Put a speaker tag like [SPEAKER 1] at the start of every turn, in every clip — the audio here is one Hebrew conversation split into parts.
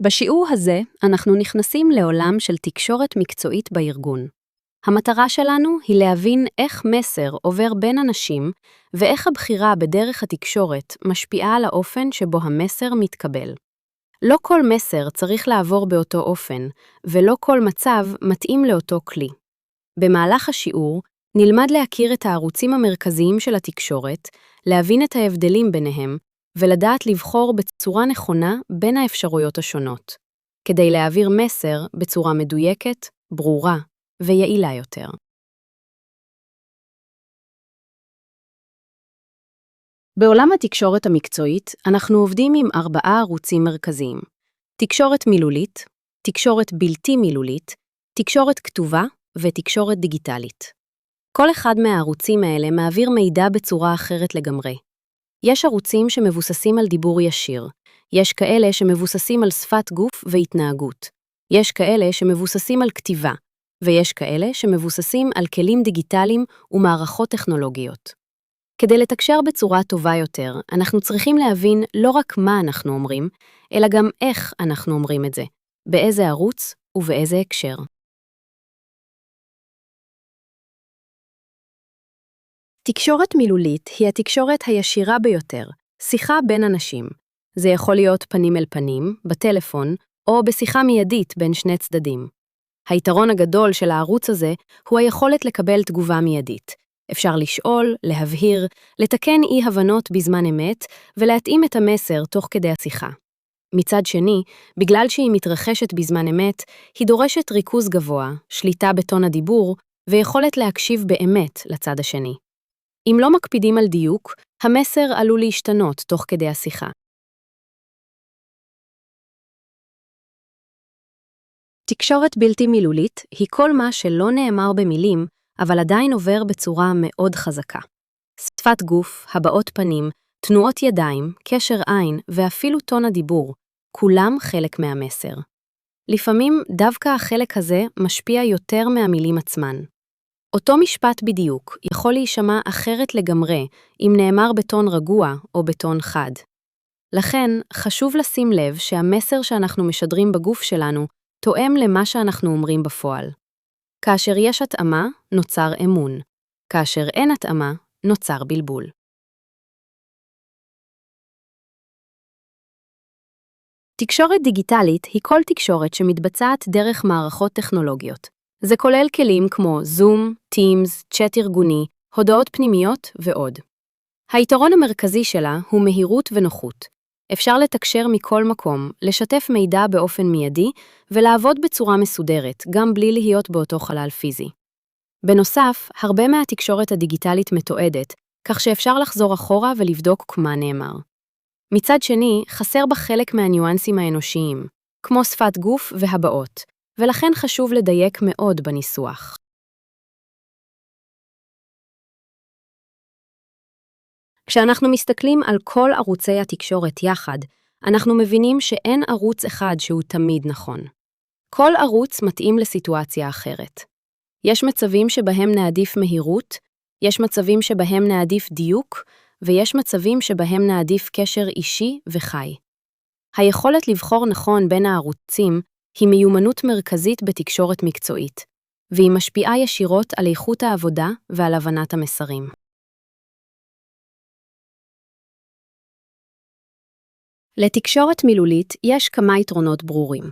[SPEAKER 1] בשיעור הזה אנחנו נכנסים לעולם של תקשורת מקצועית בארגון. המטרה שלנו היא להבין איך מסר עובר בין אנשים ואיך הבחירה בדרך התקשורת משפיעה על האופן שבו המסר מתקבל. לא כל מסר צריך לעבור באותו אופן, ולא כל מצב מתאים לאותו כלי. במהלך השיעור נלמד להכיר את הערוצים המרכזיים של התקשורת, להבין את ההבדלים ביניהם, ולדעת לבחור בצורה נכונה בין האפשרויות השונות, כדי להעביר מסר בצורה מדויקת, ברורה ויעילה יותר. בעולם התקשורת המקצועית אנחנו עובדים עם 4 ערוצים מרכזיים: תקשורת מילולית, תקשורת בלתי מילולית, תקשורת כתובה ותקשורת דיגיטלית. כל אחד מהערוצים האלה מעביר מידע בצורה אחרת לגמרי. יש ערוצים שמבוססים על דיבור ישיר, יש כאלה שמבוססים על שפת גוף והתנהגות, יש כאלה שמבוססים על כתיבה, ויש כאלה שמבוססים על כלים דיגיטליים ומערכות טכנולוגיות. כדי לתקשר בצורה טובה יותר, אנחנו צריכים להבין לא רק מה אנחנו אומרים, אלא גם איך אנחנו אומרים את זה, באיזה ערוץ ובאיזה הקשר. תקשורת מילולית היא התקשורת הישירה ביותר, שיחה בין אנשים. זה יכול להיות פנים אל פנים, בטלפון, או בשיחה מיידית בין שני צדדים. היתרון הגדול של הערוץ הזה הוא היכולת לקבל תגובה מיידית. אפשר לשאול, להבהיר, לתקן אי-הבנות בזמן אמת, ולהתאים את המסר תוך כדי השיחה. מצד שני, בגלל שהיא מתרחשת בזמן אמת, היא דורשת ריכוז גבוה, שליטה בטון הדיבור, ויכולת להקשיב באמת לצד השני. אם לא מקפידים על דיוק, המסר עלול להשתנות תוך כדי השיחה. תקשורת בלתי מילולית היא כל מה שלא נאמר במילים, אבל עדיין עובר בצורה מאוד חזקה. שפת גוף, הבעות פנים, תנועות ידיים, קשר עין ואפילו טון הדיבור, כולם חלק מהמסר. לפעמים דווקא החלק הזה משפיע יותר מהמילים עצמן. אותו משפט בדיוק יכול להישמע אחרת לגמרי אם נאמר בטון רגוע או בטון חד. לכן חשוב לשים לב שהמסר שאנחנו משדרים בגוף שלנו תואם למה שאנחנו אומרים בפועל. כאשר יש התאמה, נוצר אמון. כאשר אין התאמה, נוצר בלבול. תקשורת דיגיטלית היא כל תקשורת שמתבצעת דרך מערכות טכנולוגיות. זה כולל כלים כמו זום, טימס, צ'אט ארגוני, הודעות פנימיות ועוד. היתרון המרכזי שלה הוא מהירות ונוחות. אפשר לתקשר מכל מקום, לשתף מידע באופן מיידי ולעבוד בצורה מסודרת, גם בלי להיות באותו חלל פיזי. בנוסף, הרבה מהתקשורת הדיגיטלית מתועדת, כך שאפשר לחזור אחורה ולבדוק מה נאמר. מצד שני, חסר בה חלק מהניואנסים האנושיים, כמו שפת גוף והבעות, ולכן חשוב לדייק מאוד בניסוח. כשאנחנו מסתכלים על כל ערוצי התקשורת יחד, אנחנו מבינים שאין ערוץ אחד שהוא תמיד נכון. כל ערוץ מתאים לסיטואציה אחרת. יש מצבים שבהם נעדיף מהירות, יש מצבים שבהם נעדיף דיוק, ויש מצבים שבהם נעדיף קשר אישי וחי. היכולת לבחור נכון בין הערוצים היא מיומנות מרכזית בתקשורת מקצועית, והיא משפיעה ישירות על איכות העבודה ועל הבנת המסרים. לתקשורת מילולית יש כמה יתרונות ברורים.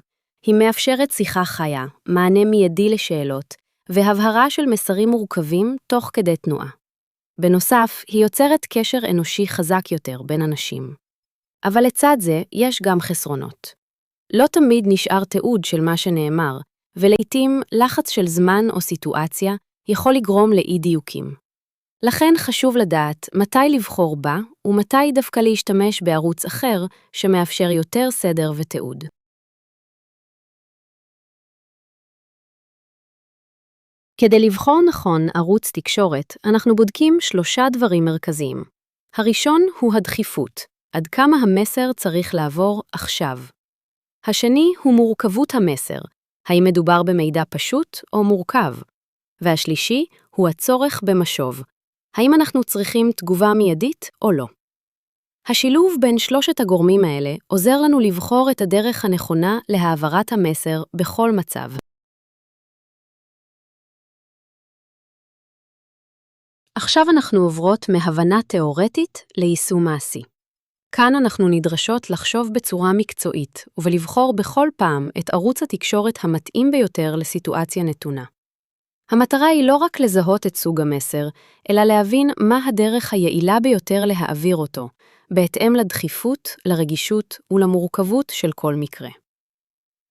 [SPEAKER 1] היא מאפשרת שיחה חיה, מענה מיידי לשאלות, והבהרה של מסרים מורכבים תוך כדי תנועה. בנוסף, היא יוצרת קשר אנושי חזק יותר בין אנשים. אבל לצד זה יש גם חסרונות. לא תמיד נשאר תיעוד של מה שנאמר, ולעיתים לחץ של זמן או סיטואציה יכול לגרום לאי דיוקים. לכן חשוב לדעת מתי לבחור בה ומתי דווקא להשתמש בערוץ אחר שמאפשר יותר סדר ותיעוד. כדי לבחור נכון ערוץ תקשורת, אנחנו בודקים 3 דברים מרכזיים. הראשון הוא הדחיפות, עד כמה המסר צריך לעבור עכשיו. השני הוא מורכבות המסר, האם מדובר במידע פשוט או מורכב. והשלישי הוא הצורך במשוב, האם אנחנו צריכים תגובה מיידית או לא. השילוב בין שלושת הגורמים האלה עוזר לנו לבחור את הדרך הנכונה להעברת המסר בכל מצב. עכשיו אנחנו עוברות מהבנה תיאורטית ליישום מעשי. כאן אנחנו נדרשות לחשוב בצורה מקצועית ולבחור בכל פעם את ערוץ התקשורת המתאים ביותר לסיטואציה נתונה. המטרה היא לא רק לזהות את סוג המסר, אלא להבין מה הדרך היעילה ביותר להעביר אותו, בהתאם לדחיפות, לרגישות ולמורכבות של כל מקרה.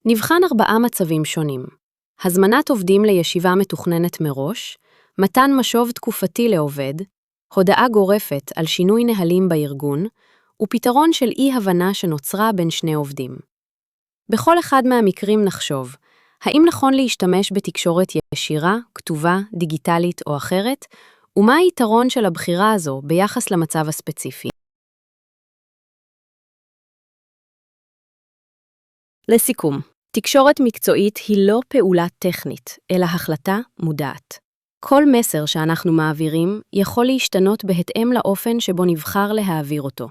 [SPEAKER 1] נבחן 4 מצבים שונים. הזמנת עובדים לישיבה מתוכננת מראש, מתן משוב תקופתי לעובד, הודעה גורפת על שינוי נהלים בארגון, ופתרון של אי-הבנה שנוצרה בין שני עובדים. בכל אחד מהמקרים נחשוב, האם נכון להשתמש בתקשורת ישירה, כתובה, דיגיטלית או אחרת, ומה היתרון של הבחירה הזו ביחס למצב הספציפי? לסיכום, תקשורת מקצועית היא לא פעולה טכנית, אלא החלטה מודעת. כל מסר שאנחנו מעבירים יכול להשתנות בהתאם לאופן שבו נבחר להעביר אותו.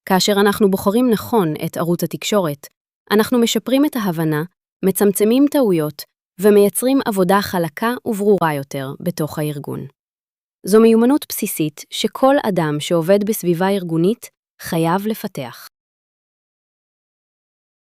[SPEAKER 1] כאשר אנחנו בוחרים נכון את ערוץ התקשורת, אנחנו משפרים את ההבנה, מצמצמים טעויות ומייצרים עבודה חלקה וברורה יותר בתוך הארגון. זו מיומנות בסיסית שכל אדם שעובד בסביבה ארגונית חייב לפתח.